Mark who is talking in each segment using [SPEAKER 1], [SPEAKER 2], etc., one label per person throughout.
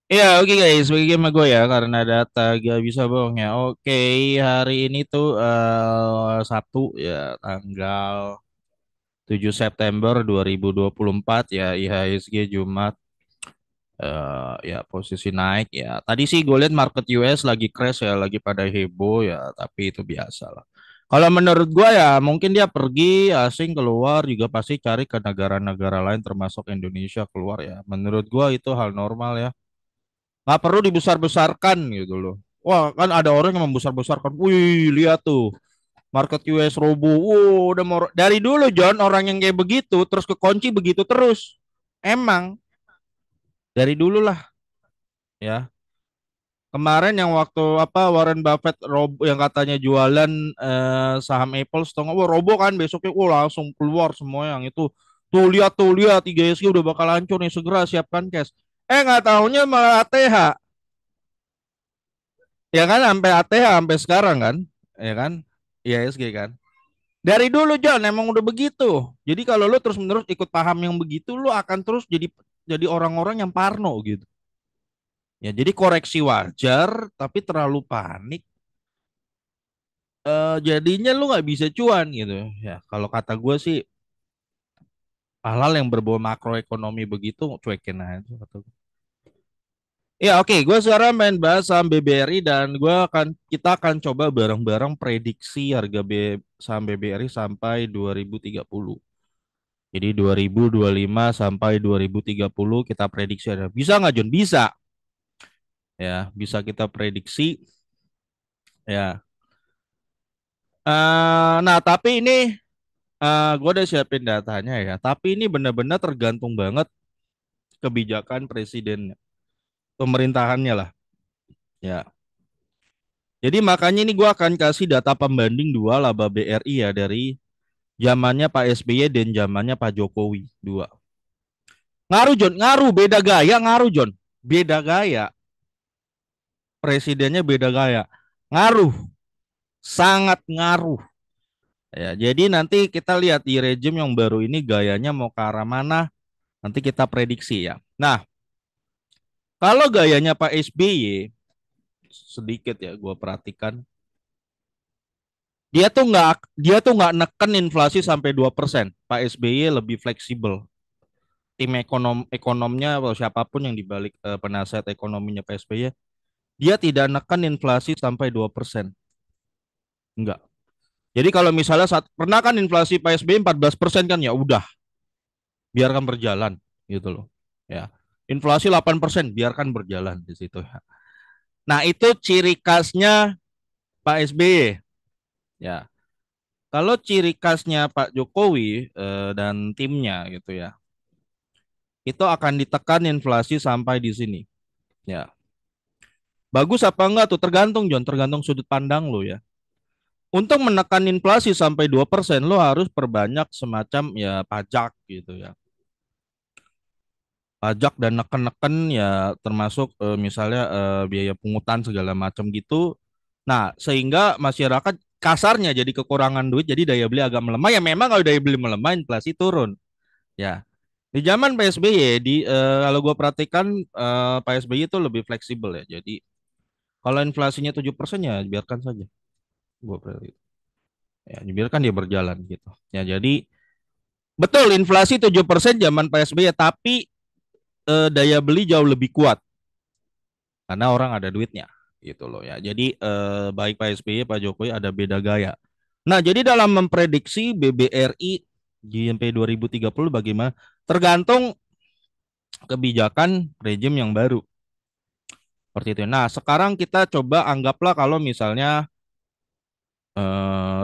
[SPEAKER 1] Ya, oke guys, bagi sama gue ya karena data gak bisa bohong ya. Oke, hari ini tuh Sabtu ya tanggal 7 September 2024 ya IHSG Jumat ya posisi naik ya. Tadi sih gue lihat market US lagi crash ya, lagi pada heboh ya, tapi itu biasa lah. Kalau menurut gue ya mungkin dia pergi asing keluar juga pasti cari ke negara-negara lain termasuk Indonesia keluar ya. Menurut gue itu hal normal ya. Nggak perlu dibesar-besarkan gitu loh. Wah, kan ada orang yang membesar-besarkan. Wih, lihat tuh. Market US robo. Wow, udah mau dari dulu John orang yang kayak begitu terus kekunci begitu terus. Emang dari dulu lah ya. Kemarin yang waktu apa Warren Buffett robo yang katanya jualan saham Apple setengah wah robo kan besoknya wah langsung keluar semua yang itu. Tuh lihat IGSG udah bakal hancur nih segera siapkan cash. Nggak tahunya malah ATH. Ya kan sampai ATH sampai sekarang kan, ya kan, IHSG kan. Dari dulu John emang udah begitu. Jadi kalau lu terus menerus ikut paham yang begitu, lu akan terus jadi orang-orang yang parno gitu. Ya jadi koreksi wajar, tapi terlalu panik, jadinya lu nggak bisa cuan gitu. Ya kalau kata gue sih hal-hal yang berbau makroekonomi begitu cuekin aja kata gue. Ya oke, gue sekarang main bahas saham BBRI dan kita akan coba bareng-bareng prediksi harga saham BBRI sampai 2030. Jadi 2025 sampai 2030 kita prediksi ada. Bisa nggak John? Bisa. Ya, bisa kita prediksi. Ya. Nah, tapi ini gue udah siapin datanya ya. Tapi ini benar-benar tergantung banget kebijakan presiden, pemerintahannya lah. Ya. Jadi makanya ini gue akan kasih data pembanding dua laba BRI ya dari zamannya Pak SBY dan zamannya Pak Jokowi dua. Ngaruh John, ngaruh beda gaya, ngaruh John, beda gaya. Presidennya beda gaya, ngaruh, sangat ngaruh. Ya, jadi nanti kita lihat di rejim yang baru ini gayanya mau ke arah mana, nanti kita prediksi ya. Nah, kalau gayanya Pak SBY sedikit ya, gue perhatikan dia tuh nggak neken inflasi sampai 2%. Pak SBY lebih fleksibel. Tim ekonomnya atau siapapun yang dibalik penasihat ekonominya Pak SBY, dia tidak neken inflasi sampai 2%. Enggak. Jadi kalau misalnya saat pernah kan inflasi Pak SBY 14% kan ya udah biarkan berjalan gitu loh. Ya. Inflasi 8% biarkan berjalan di situ ya. Nah, itu ciri khasnya Pak SBY ya. Kalau ciri khasnya Pak Jokowi dan timnya gitu ya. Itu akan ditekan inflasi sampai di sini. Ya. Bagus apa enggak tuh tergantung John, tergantung sudut pandang lo ya. Untuk menekan inflasi sampai 2%, lo harus perbanyak semacam ya pajak gitu ya. Pajak dan neken-neken ya termasuk misalnya biaya pungutan segala macam gitu. Nah, sehingga masyarakat kasarnya jadi kekurangan duit, jadi daya beli agak melemah. Ya memang kalau daya beli melemah, inflasi turun. Ya, di zaman PSBY, kalau gue perhatikan Pak SBY itu lebih fleksibel ya. Jadi kalau inflasinya 7% ya biarkan saja. Gue perhatikan. Ya, biarkan dia berjalan gitu. Ya, jadi betul inflasi 7% zaman PSBY, tapi daya beli jauh lebih kuat karena orang ada duitnya gitu loh ya. Jadi baik Pak SBY, Pak Jokowi ada beda gaya. Nah, jadi dalam memprediksi BBRI GMP 2030 bagaimana? Tergantung kebijakan rejim yang baru. Seperti itu. Nah, sekarang kita coba anggaplah kalau misalnya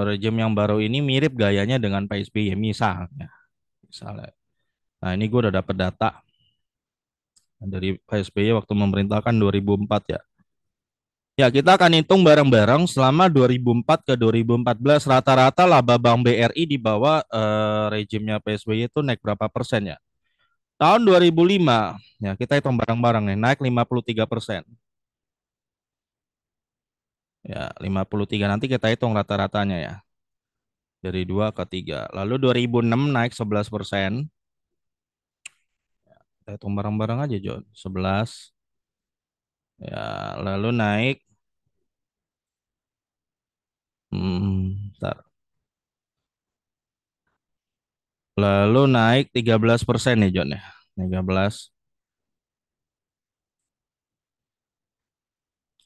[SPEAKER 1] rejim yang baru ini mirip gayanya dengan Pak SBY misalnya. Misalnya. Nah, ini gue udah dapat data dari Pak SBY waktu memerintahkan 2004 ya. Ya, kita akan hitung bareng-bareng selama 2004 ke 2014 rata-rata laba Bank BRI di bawah rejimnya PSBY itu naik berapa persen ya. Tahun 2005 ya kita hitung bareng-bareng nih naik 53%. Ya, 53 nanti kita hitung rata-ratanya ya. Dari 2 ke 3. Lalu 2006 naik 11%. Kita hitung bareng-bareng aja John. 11. Ya, lalu naik, bentar. Lalu naik 13% nih John ya. 13,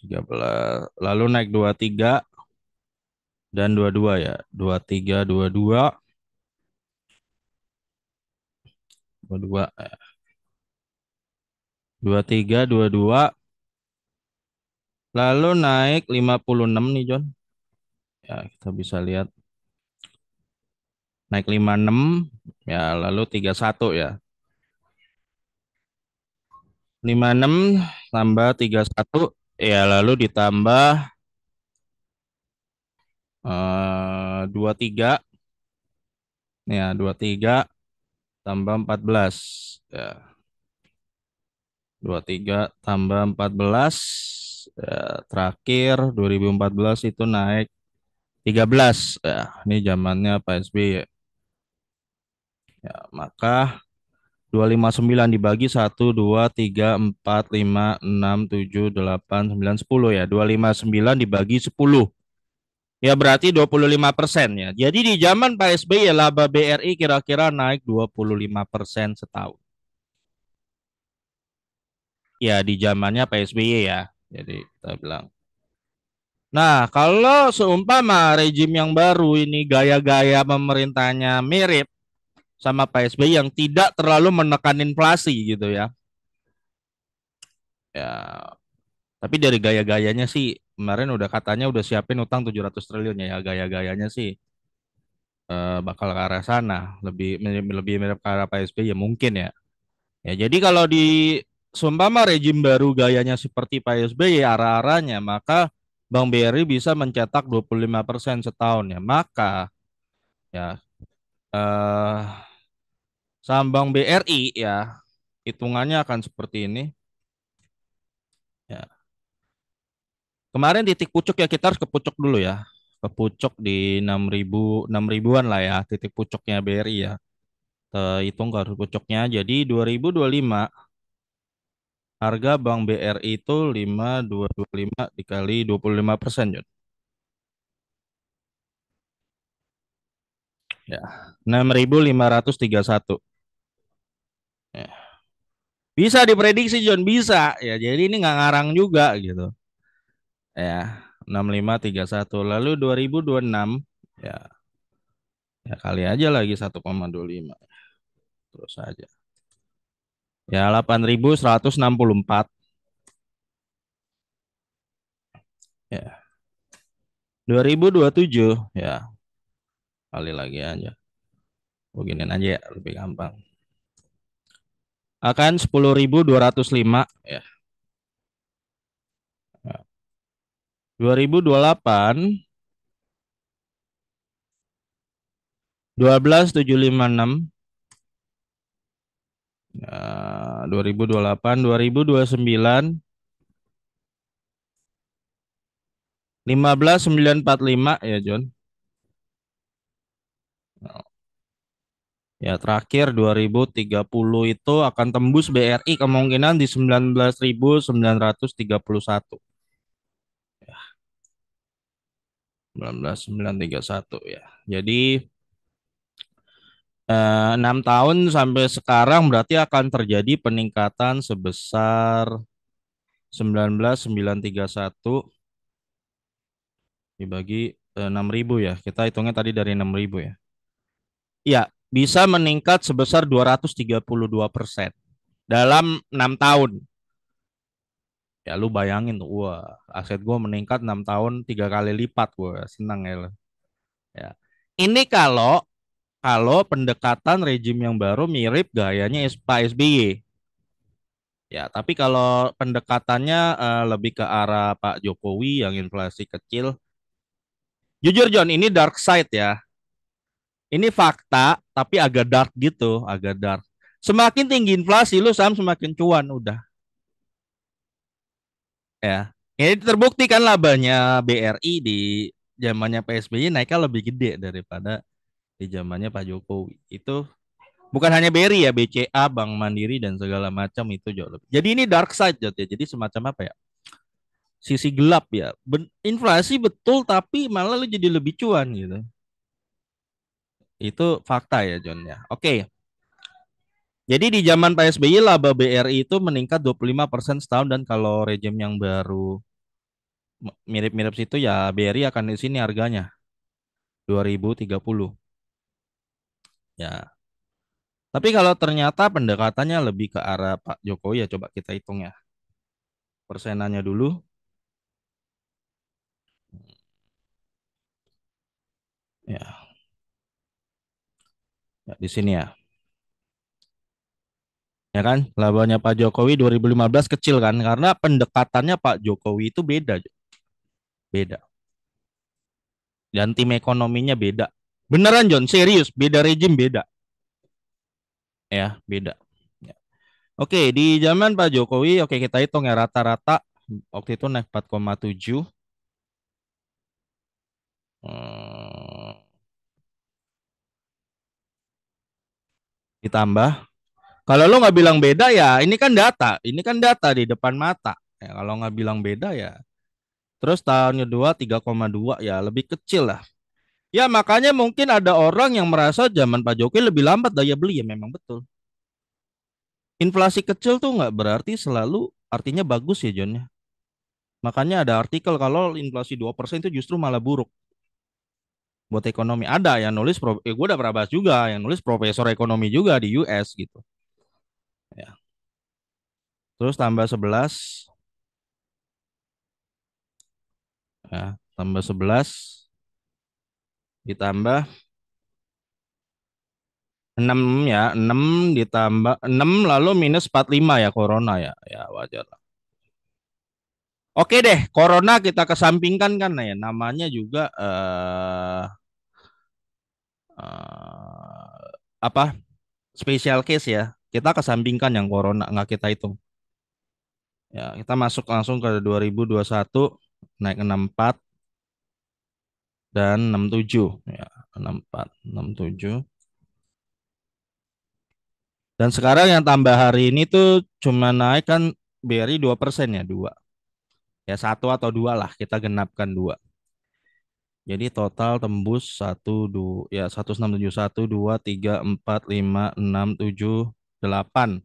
[SPEAKER 1] 13. Lalu naik 23 dan 22 ya. 23, 22, 22, 23, 22. Lalu naik 56 nih John. Ya, kita bisa lihat naik 56 ya, lalu 31 ya. 56 tambah 31 ya, lalu ditambah 23 ya, 23 tambah 14 ya. 23 tambah 14 ya, terakhir 2014 itu naik 13 ya. Ini zamannya Pak SBY ya. Ya, maka 259 dibagi 1, 2, 3, 4, 5, 6, 7, 8, 9, 10 ya. 259 dibagi 10. Ya berarti 25% ya. Jadi di zaman Pak SBY ya laba BRI kira-kira naik 25% setahun. Ya di zamannya Pak SBY ya. Jadi kita bilang. Nah, kalau seumpama rejim yang baru ini gaya-gaya pemerintahnya mirip sama Pak SBY yang tidak terlalu menekan inflasi gitu ya. Ya, tapi dari gaya-gayanya sih kemarin udah katanya udah siapin utang 700 triliun ya, gaya-gayanya sih bakal ke arah sana, lebih mirip ke arah Pak SBY ya mungkin ya. Ya, jadi kalau di seumpama rejim baru gayanya seperti Pak SBY arah-arahnya, maka Bank BRI bisa mencetak 25% setahun ya. Maka ya eh saham Bank BRI ya hitungannya akan seperti ini. Ya. Kemarin titik pucuk ya, kita harus ke pucuk dulu ya. Ke pucuk di 6.000, 6.000-an lah ya titik pucuknya BRI ya. Kita hitung ke pucuknya. Jadi 2025 harga Bank BRI itu 5.225 dikali 25%, Jon. Ya, 6.531. Ya. Bisa diprediksi John, bisa. Ya, jadi ini nggak ngarang juga gitu. Ya, 6531. Lalu 2026 ya, ya kali aja lagi 1,25. Terus aja. Ya, 8.164. Ya, 2027 ya, kali lagi aja. Beginian aja ya, lebih gampang. Akan 10.205 ya. Ya. 2028 12.756 ya, 2028 2029 15.945 ya John. Ya terakhir 2030 itu akan tembus BRI kemungkinan di 19.931. Ya, 19.931 ya. Jadi 6 tahun sampai sekarang berarti akan terjadi peningkatan sebesar 19.931 dibagi 6.000 ya. Kita hitungnya tadi dari 6.000 ya. Ya, bisa meningkat sebesar 232% dalam 6 tahun. Ya lu bayangin tuh, wah aset gue meningkat 6 tahun 3 kali lipat, gue senang ya. Ya. Ini kalau kalau pendekatan rejim yang baru mirip gayanya Pak SBY. Ya, tapi kalau pendekatannya lebih ke arah Pak Jokowi yang inflasi kecil. Jujur John, ini dark side ya. Ini fakta, tapi agak dark gitu, agak dark. Semakin tinggi inflasi, lu saham semakin cuan, udah. Ya, ini terbukti kan labanya BRI di zamannya PSBY naiknya lebih gede daripada di zamannya Pak Jokowi. Itu bukan hanya BRI ya, BCA, Bank Mandiri dan segala macam itu jauh lebih. Jadi ini dark side Jod, ya. Jadi semacam apa ya? sisi gelap ya. Inflasi betul tapi malah lu jadi lebih cuan gitu. Itu fakta ya John ya. Oke. Jadi di zaman PSBY laba BRI itu meningkat 25% setahun dan kalau rejim yang baru mirip-mirip situ ya BRI akan di sini harganya 2030. Ya. Tapi kalau ternyata pendekatannya lebih ke arah Pak Jokowi ya coba kita hitung ya. Persenannya dulu. Ya, ya di sini ya. Ya kan? Labanya Pak Jokowi 2015 kecil kan karena pendekatannya Pak Jokowi itu beda, beda. Dan tim ekonominya beda. Beneran John, serius, beda rejim beda. Ya, beda. Ya. Oke, di zaman Pak Jokowi, oke kita hitung ya rata-rata waktu itu naik 4,7 hmm, ditambah. Kalau lo nggak bilang beda ya, ini kan data di depan mata. Ya, kalau nggak bilang beda ya. Terus tahun kedua 3,2 ya lebih kecil lah. Ya makanya mungkin ada orang yang merasa zaman Pak Jokowi lebih lambat daya beli ya memang betul. Inflasi kecil tuh nggak berarti selalu artinya bagus ya John ya. Makanya ada artikel kalau inflasi 2% itu justru malah buruk buat ekonomi. Ada yang nulis, gue udah pernah bahas juga, yang nulis profesor ekonomi juga di US gitu. Ya. Terus tambah 11, ya, tambah 11, ditambah 6 ya, 6 ditambah 6 lalu minus 45 ya corona ya. Ya wajar. Oke deh, corona kita kesampingkan kan ya. Namanya juga apa? Special case ya. Kita kesampingkan yang corona nggak kita hitung. Ya, kita masuk langsung ke 2021 naik 64 dan 67 ya, 64, 67. Dan sekarang yang tambah hari ini tuh cuma naik kan BRI 2% ya, 2. Ya satu atau dua lah, kita genapkan dua. Jadi total tembus satu dua ya 1671 2 3 4 5 6 7 8.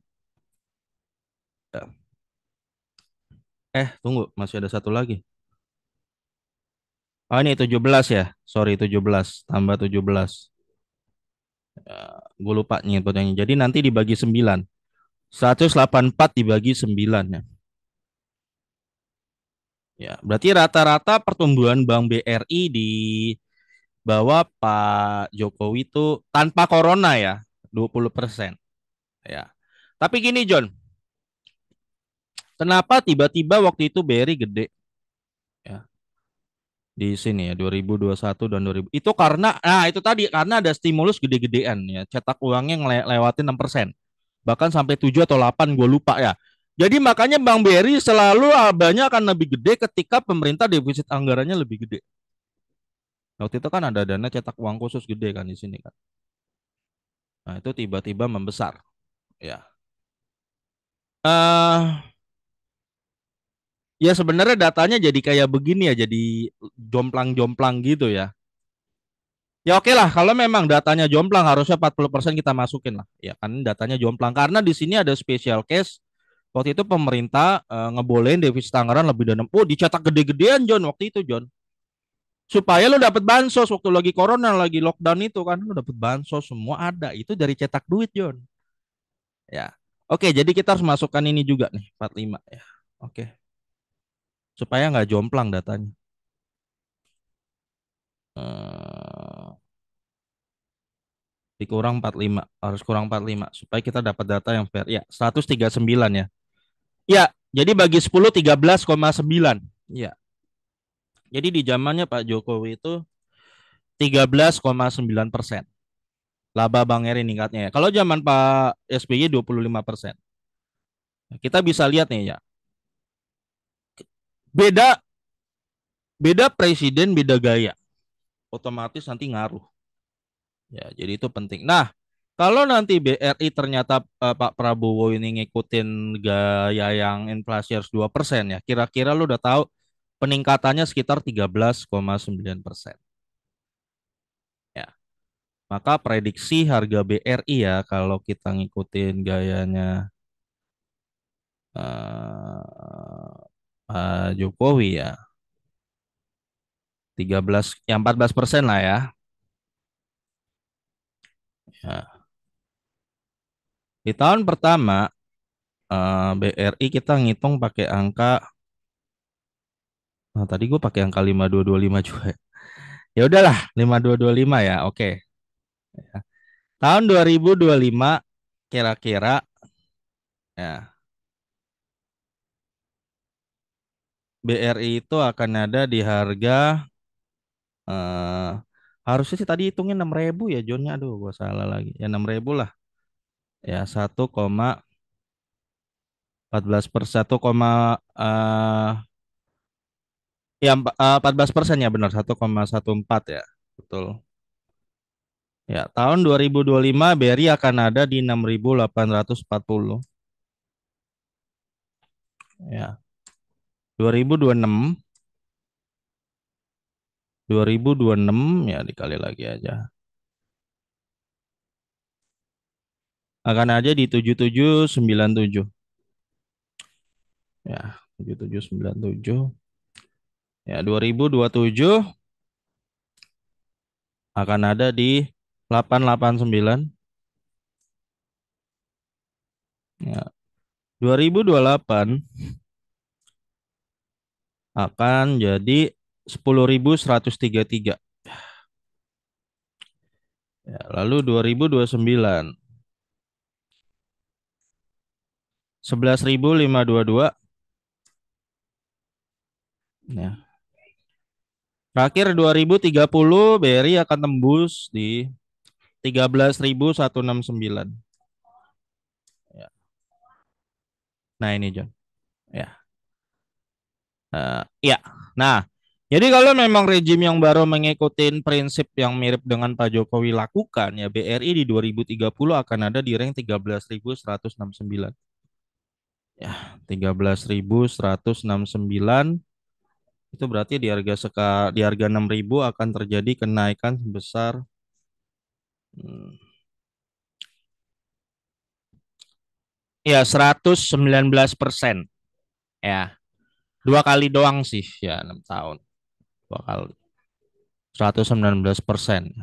[SPEAKER 1] Tunggu, masih ada satu lagi. Oh, ini 17 ya. Sorry 17 tambah 17. Ya, gue lupa nyebutnya. Jadi nanti dibagi 9. 184 dibagi 9 ya. Ya, berarti rata-rata pertumbuhan Bank BRI di bawah Pak Jokowi itu tanpa corona ya, 20%. Ya. Tapi gini John, kenapa tiba-tiba waktu itu BRI gede ya di sini ya 2021 dan 2000. Itu karena itu tadi karena ada stimulus gede-gedean ya, cetak uangnya ngelewatin 6%. Bahkan sampai 7 atau 8 gue lupa ya. Jadi makanya Bank BRI selalu banyak akan lebih gede ketika pemerintah defisit anggarannya lebih gede. Waktu itu kan ada dana cetak uang khusus gede kan di sini kan. Nah, itu tiba-tiba membesar ya. Ya sebenarnya datanya jadi kayak begini ya, jadi jomplang-jomplang gitu ya. Ya oke lah, kalau memang datanya jomplang harusnya 40% kita masukin lah. Ya kan datanya jomplang karena di sini ada special case. Waktu itu pemerintah ngebolehin defisit anggaran lebih dari oh dicetak gede-gedean John waktu itu John. Supaya lo dapet bansos waktu lagi corona, lagi lockdown itu kan lo dapet bansos semua ada. Itu dari cetak duit John. Ya. Oke, jadi kita harus masukkan ini juga nih 45 ya. Oke. Supaya nggak jomplang datanya. Eh, dikurang 45 harus kurang 45 supaya kita dapat data yang fair ya 139 ya ya jadi bagi 10 13,9 ya jadi di zamannya Pak Jokowi itu 13,9% laba Bang Eri meningkatnya ya kalau zaman Pak SBY 25%. Kita bisa lihat nih ya beda beda presiden beda gaya otomatis nanti ngaruh ya jadi itu penting. Nah kalau nanti BRI ternyata Pak Prabowo ini ngikutin gaya yang inflasi harus 2% ya, kira-kira lu udah tahu peningkatannya sekitar 13,9%. Ya, maka prediksi harga BRI ya kalau kita ngikutin gayanya Jokowi ya 13 ya 14% lah ya. Ya. Di tahun pertama BRI kita ngitung pakai angka, nah, tadi gue pakai angka 5225 juga. Ya udahlah 5225 ya. Oke. Tahun 2025 kira-kira ya BRI itu akan ada di harga eh harusnya sih tadi hitungnya 6.000 ya Johnnya. Aduh, gue salah lagi. Ya 6.000 lah. Ya 1,14 per 14% ya benar 1,14 ya. Betul. Ya, tahun 2025 BRI akan ada di 6.840. Ya, 2026 2026 ya dikali lagi aja. Akan ada di 7797. Ya, 7797. Ya, 2027 akan ada di 889. Ya, 2028 akan jadi 10.133. Ya, lalu 2029 11.522. Ya. Terakhir 2030 BRI akan tembus di 13.169. Ya. Nah ini John. Ya. Ya. Nah, jadi kalau memang rejim yang baru mengikuti prinsip yang mirip dengan Pak Jokowi lakukan, ya BRI di 2030 akan ada di rank 13.169. Ya, 13.169 itu berarti di harga 6.000 akan terjadi kenaikan sebesar hmm, ya 119%. Ya, dua kali doang sih ya 6 tahun. Dua kali. 119%.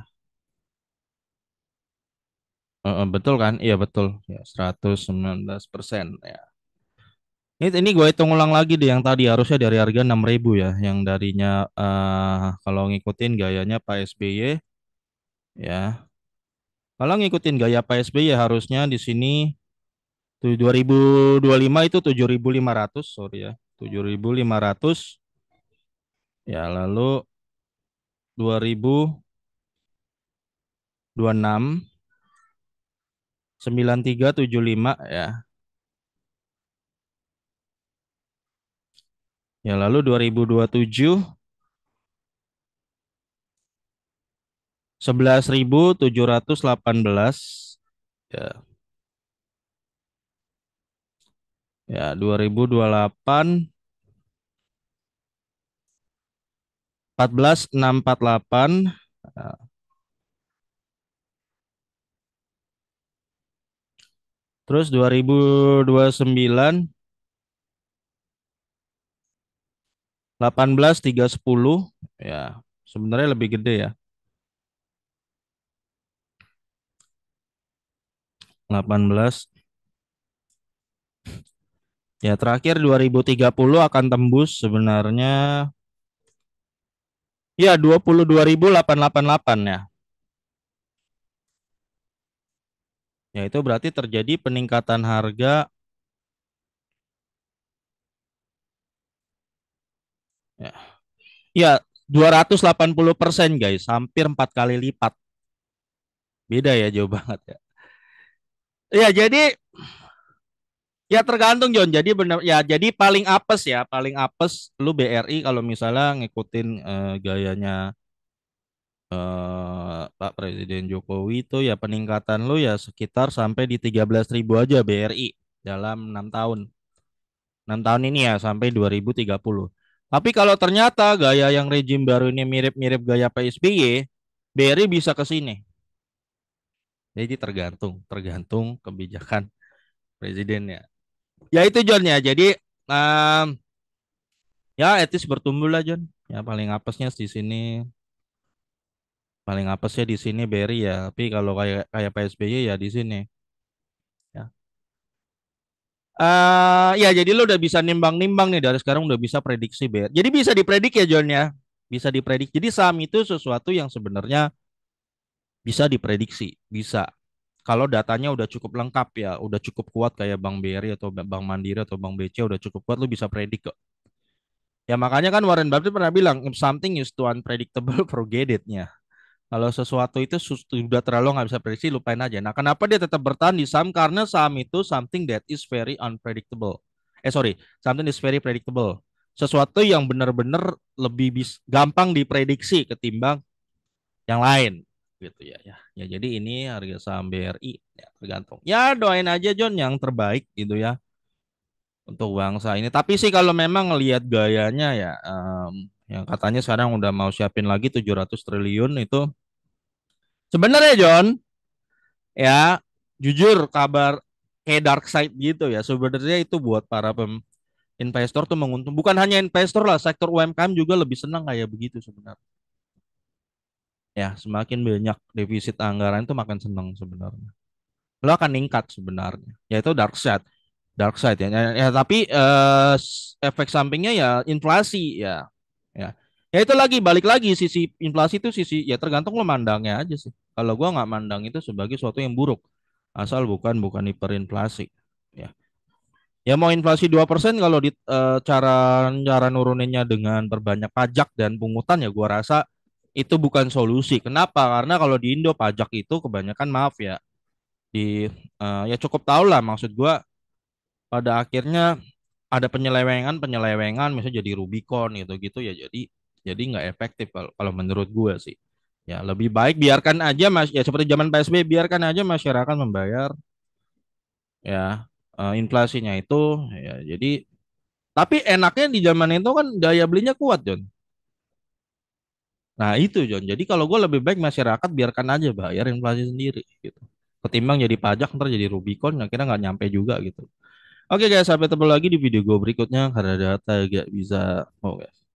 [SPEAKER 1] Betul kan? Iya betul. Ya, 119% ya. Ini gue hitung ulang lagi deh yang tadi harusnya dari harga 6.000 ya, yang darinya kalau ngikutin gayanya Pak SBY ya. Kalau ngikutin gaya Pak SBY harusnya di sini 2025 itu 7.500, sorry ya. 7.500 ya, lalu 2026 9375 ya. Ya lalu 2027 11.718 ya. Ya 2028 14.648 ya. Terus 2029 18.310 ya. Sebenarnya lebih gede ya. 18 ya, terakhir 2030 akan tembus sebenarnya ya 22.888 ya. Ya itu berarti terjadi peningkatan harga ya, ya 280% guys, hampir 4 kali lipat. Beda ya, jauh banget ya. Ya jadi ya tergantung John. Jadi benar ya, jadi paling apes ya, paling apes lu BRI kalau misalnya ngikutin gayanya Pak Presiden Jokowi itu ya peningkatan lu ya sekitar sampai di 13.000 aja BRI dalam 6 tahun. 6 tahun ini ya sampai 2030. Tapi kalau ternyata gaya yang rejim baru ini mirip-mirip gaya PSBY, BRI bisa ke sini. Jadi tergantung, tergantung kebijakan presidennya. Ya itu John ya. Jadi um, ya etis bertumbuh lah John. Ya paling apesnya di sini, paling apesnya di sini BRI ya. Tapi kalau kayak kayak PSBY ya di sini. Ya. Ya jadi lo udah bisa nimbang-nimbang nih dari sekarang udah bisa prediksi BRI. Jadi bisa dipredik ya John ya. Bisa dipredik. Jadi saham itu sesuatu yang sebenarnya bisa diprediksi, bisa. Kalau datanya udah cukup lengkap ya, udah cukup kuat kayak Bank BRI atau Bank Mandiri atau Bank BC udah cukup kuat, lu bisa predik kok. Ya makanya kan Warren Buffett pernah bilang, if something is too unpredictable, forget it-nya. Kalau sesuatu itu sudah terlalu nggak bisa prediksi, lupain aja. Nah, kenapa dia tetap bertahan di saham? Karena saham itu something that is very unpredictable. Sorry, something is very predictable. Sesuatu yang benar-benar lebih gampang diprediksi ketimbang yang lain gitu ya ya ya jadi ini harga saham BRI ya tergantung ya doain aja John yang terbaik gitu ya untuk bangsa ini tapi sih kalau memang ngelihat gayanya ya yang katanya sekarang udah mau siapin lagi 700 triliun itu sebenarnya John ya jujur kabar kayak dark side gitu ya sebenarnya itu buat para investor tuh menguntung bukan hanya investor lah sektor UMKM juga lebih senang kayak begitu sebenarnya ya semakin banyak defisit anggaran itu makin senang sebenarnya lo akan meningkat sebenarnya yaitu dark side ya, ya tapi efek sampingnya ya inflasi ya ya ya itu lagi balik lagi sisi inflasi itu sisi ya tergantung lo mandangnya aja sih kalau gua nggak mandang itu sebagai sesuatu yang buruk asal bukan hiperinflasi ya ya mau inflasi 2% kalau di cara cara nuruninnya dengan berbanyak pajak dan pungutan ya gua rasa itu bukan solusi kenapa karena kalau di Indo pajak itu kebanyakan maaf ya di ya cukup tahu lah maksud gua pada akhirnya ada penyelewengan misalnya jadi Rubicon gitu-gitu ya jadi nggak efektif kalau menurut gua sih ya lebih baik biarkan aja mas ya seperti zaman PSBY biarkan aja masyarakat membayar ya inflasinya itu ya jadi tapi enaknya di zaman itu kan daya belinya kuat John nah itu John jadi kalau gua lebih baik masyarakat biarkan aja bayar inflasi sendiri gitu ketimbang jadi pajak ntar jadi Rubicon akhirnya nggak nyampe juga gitu. Oke guys, sampai ketemu lagi di video gue berikutnya karena data gak bisa. Oh, guys.